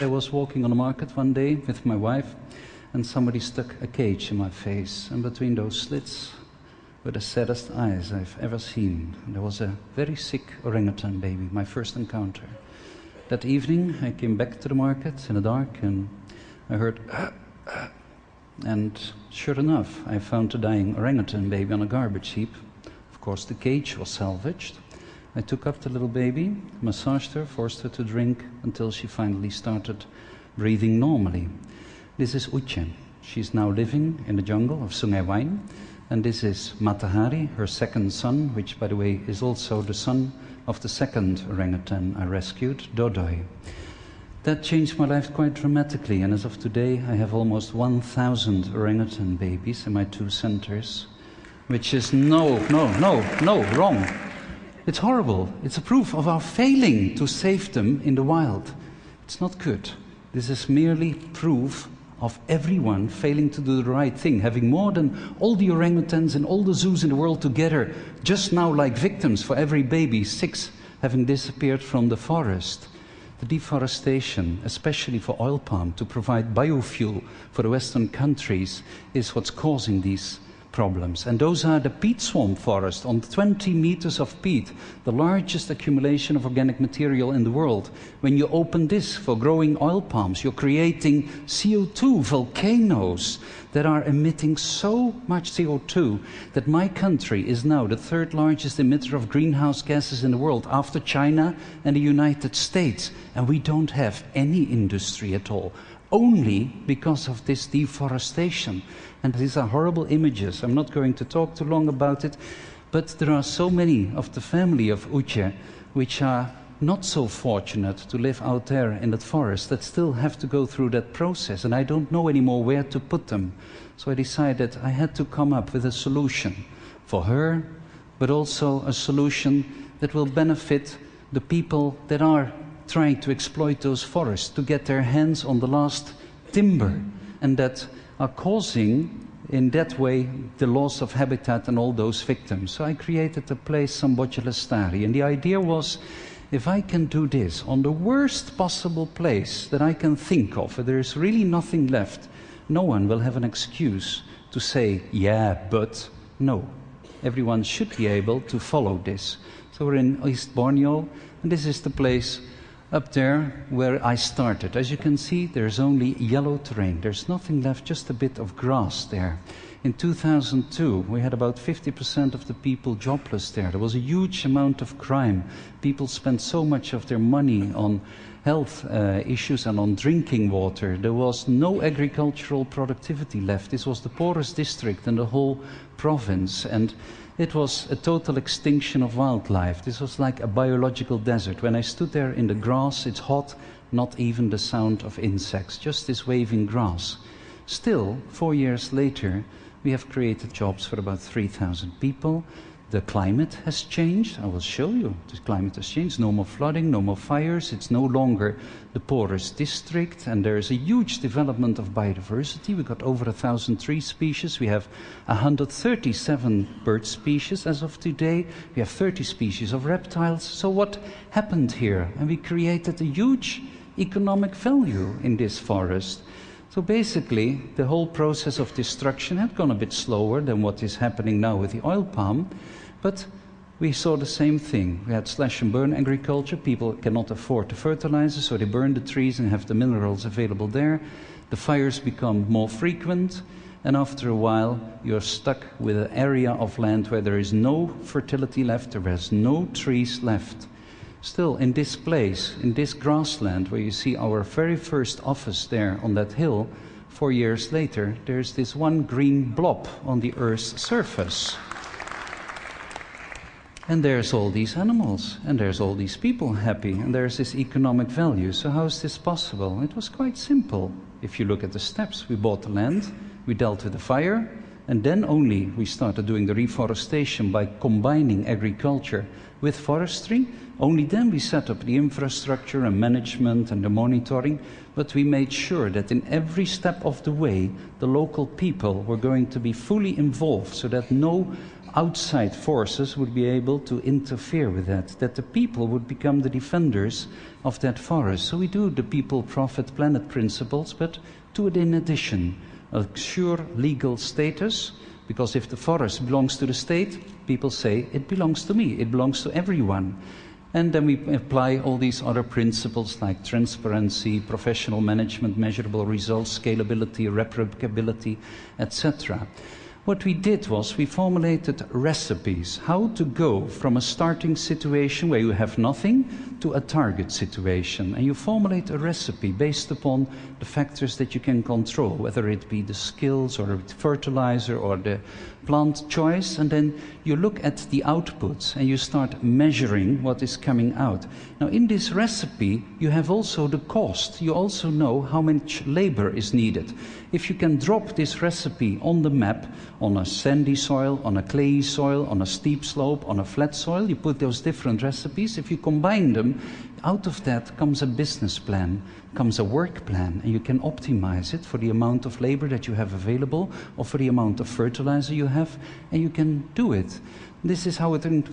I was walking on the market one day with my wife, and somebody stuck a cage in my face, and between those slits were the saddest eyes I've ever seen. There was a very sick orangutan baby, my first encounter. That evening I came back to the market in the dark, and I heard and sure enough I found a dying orangutan baby on a garbage heap. Of course the cage was salvaged. I took up the little baby, massaged her, forced her to drink until she finally started breathing normally. This is Ajmme. She's now living in the jungle of Sungai Wain. And this is Matahari, her second son, which by the way is also the son of the second orangutan I rescued, Dodoi. That changed my life quite dramatically, and as of today I have almost 1,000 orangutan babies in my 2 centers, which is wrong. It's horrible. It's a proof of our failing to save them in the wild. It's not good. This is merely proof of everyone failing to do the right thing, having more than all the orangutans in all the zoos in the world together, just now like victims for every baby, 6 having disappeared from the forest. The deforestation, especially for oil palm, to provide biofuel for the Western countries, is what's causing these problems. And those are the peat swamp forest on 20 meters of peat, the largest accumulation of organic material in the world. When you open this for growing oil palms, you're creating CO2 volcanoes that are emitting so much CO2 that my country is now the 3rd largest emitter of greenhouse gases in the world after China and the United States. And we don't have any industry at all, only because of this deforestation. And these are horrible images. I'm not going to talk too long about it, but there are so many of the family of Ajmme which are not so fortunate to live out there in that forest that still have to go through that process, and I don't know anymore where to put them. So I decided I had to come up with a solution for her, but also a solution that will benefit the people that are trying to exploit those forests to get their hands on the last timber, and that are causing in that way the loss of habitat and all those victims. So I created the place Samboja Lestari, and the idea was, if I can do this on the worst possible place that I can think of, where there is really nothing left, no one will have an excuse to say, yeah, but no. Everyone should be able to follow this. So we're in East Borneo, and this is the place up there where I started. As you can see, there's only yellow terrain. There's nothing left, just a bit of grass there. In 2002, we had about 50% of the people jobless there. There was a huge amount of crime. People spent so much of their money on health issues and on drinking water. There was no agricultural productivity left. This was the poorest district in the whole province, and it was a total extinction of wildlife. This was like a biological desert. When I stood there in the grass, it's hot, not even the sound of insects, just this waving grass. Still, 4 years later, we have created jobs for about 3,000 people. The climate has changed. I will show you. The climate has changed. No more flooding, no more fires. It's no longer the poorest district, and there is a huge development of biodiversity. We've got over 1,000 tree species. We have 137 bird species as of today. We have 30 species of reptiles. So what happened here? And we created a huge economic value in this forest. So basically, the whole process of destruction had gone a bit slower than what is happening now with the oil palm, but we saw the same thing. We had slash and burn agriculture. People cannot afford the fertilizer, so they burn the trees and have the minerals available there. The fires become more frequent, and after a while, you're stuck with an area of land where there is no fertility left, there is no trees left. Still, in this place, in this grassland, where you see our very first office there on that hill, 4 years later, there's this one green blob on the Earth's surface. And there's all these animals, and there's all these people happy, and there's this economic value. So how is this possible? It was quite simple. If you look at the steps, we bought the land, we dealt with the fire, and then only we started doing the reforestation by combining agriculture with forestry. Only then we set up the infrastructure and management and the monitoring, but we made sure that in every step of the way, the local people were going to be fully involved, so that no outside forces would be able to interfere with that the people would become the defenders of that forest. So we do the people, profit, planet principles, but do it in addition. A sure legal status, because if the forest belongs to the state, people say, it belongs to me, it belongs to everyone. And then we apply all these other principles like transparency, professional management, measurable results, scalability, replicability, etc. What we did was we formulated recipes, how to go from a starting situation where you have nothing to a target situation. And you formulate a recipe based upon the factors that you can control, whether it be the skills or the fertilizer or the plant choice, and then you look at the outputs and you start measuring what is coming out. Now in this recipe you have also the cost. You also know how much labor is needed. If you can drop this recipe on the map, on a sandy soil, on a clayey soil, on a steep slope, on a flat soil, you put those different recipes. If you combine them, out of that comes a business plan, comes a work plan, and you can optimize it for the amount of labor that you have available or for the amount of fertilizer you have, and you can do it. This is how it in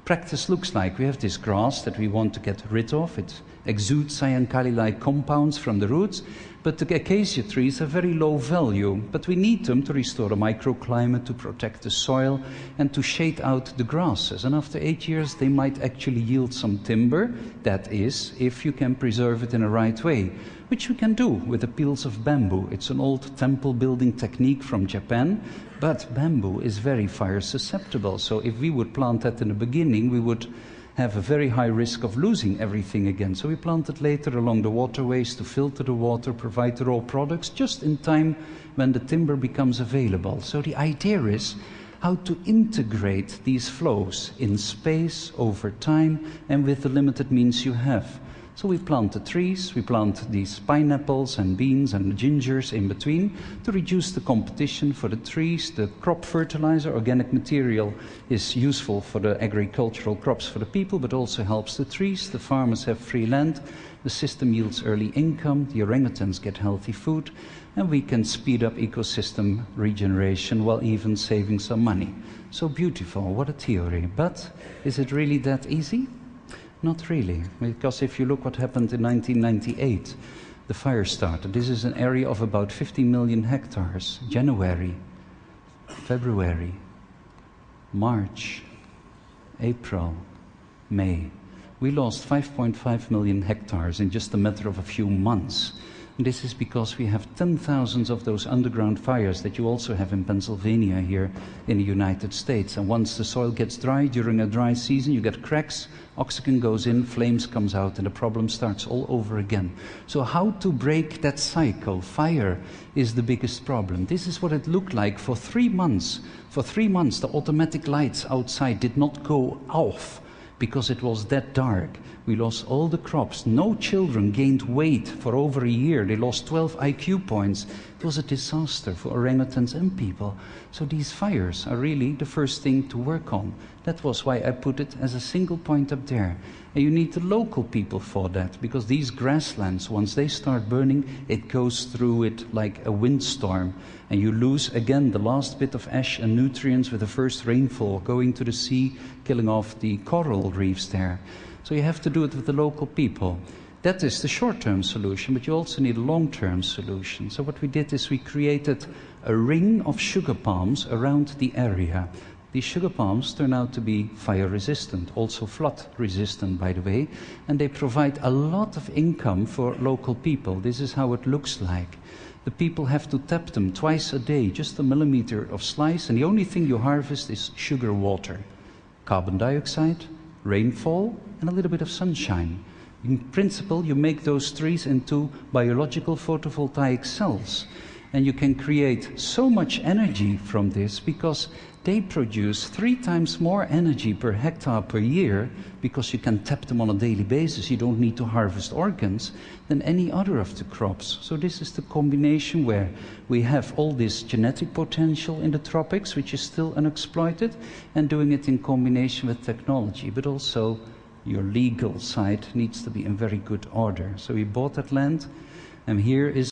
practice looks like. We have this grass that we want to get rid of. It exudes cyankali-like compounds from the roots, but the acacia trees are very low value, but we need them to restore a microclimate, to protect the soil, and to shade out the grasses. And after 8 years, they might actually yield some timber. That is, if you can preserve it in a right way, which we can do with the peels of bamboo. It's an old temple building technique from Japan, but bamboo is very fire susceptible. So if we would plant that in the beginning, we would have a very high risk of losing everything again. So we plant it later along the waterways to filter the water, provide the raw products just in time when the timber becomes available. So the idea is how to integrate these flows in space, over time, and with the limited means you have. So we plant the trees, we plant these pineapples and beans and gingers in between to reduce the competition for the trees. The crop fertilizer, organic material, is useful for the agricultural crops for the people, but also helps the trees. The farmers have free land, the system yields early income, the orangutans get healthy food, and we can speed up ecosystem regeneration while even saving some money. So beautiful, what a theory. But is it really that easy? Not really, because if you look what happened in 1998, the fire started. This is an area of about 50 million hectares. January, February, March, April, May. We lost 5.5 million hectares in just a matter of a few months. And this is because we have 10,000 of those underground fires that you also have in Pennsylvania here in the United States. And once the soil gets dry, during a dry season, you get cracks, oxygen goes in, flames comes out, and the problem starts all over again. So how to break that cycle? Fire is the biggest problem. This is what it looked like for 3 months. For 3 months, the automatic lights outside did not go off because it was that dark. We lost all the crops. No children gained weight for over a year. They lost 12 IQ points. It was a disaster for orangutans and people. So these fires are really the first thing to work on. That was why I put it as a single point up there. And you need the local people for that, because these grasslands, once they start burning, it goes through it like a windstorm. And you lose again the last bit of ash and nutrients with the first rainfall going to the sea, killing off the coral reefs there. So you have to do it with the local people. That is the short-term solution, but you also need a long-term solution. So what we did is we created a ring of sugar palms around the area. These sugar palms turn out to be fire-resistant, also flood-resistant, by the way, and they provide a lot of income for local people. This is how it looks like. The people have to tap them twice a day, just a millimeter of slice, and the only thing you harvest is sugar water, carbon dioxide, rainfall, and a little bit of sunshine. In principle, you make those trees into biological photovoltaic cells, and you can create so much energy from this because they produce 3 times more energy per hectare per year, because you can tap them on a daily basis. You don't need to harvest organs than any other of the crops. So this is the combination where we have all this genetic potential in the tropics, which is still unexploited, and doing it in combination with technology. But also your legal side needs to be in very good order. So we bought that land, and here is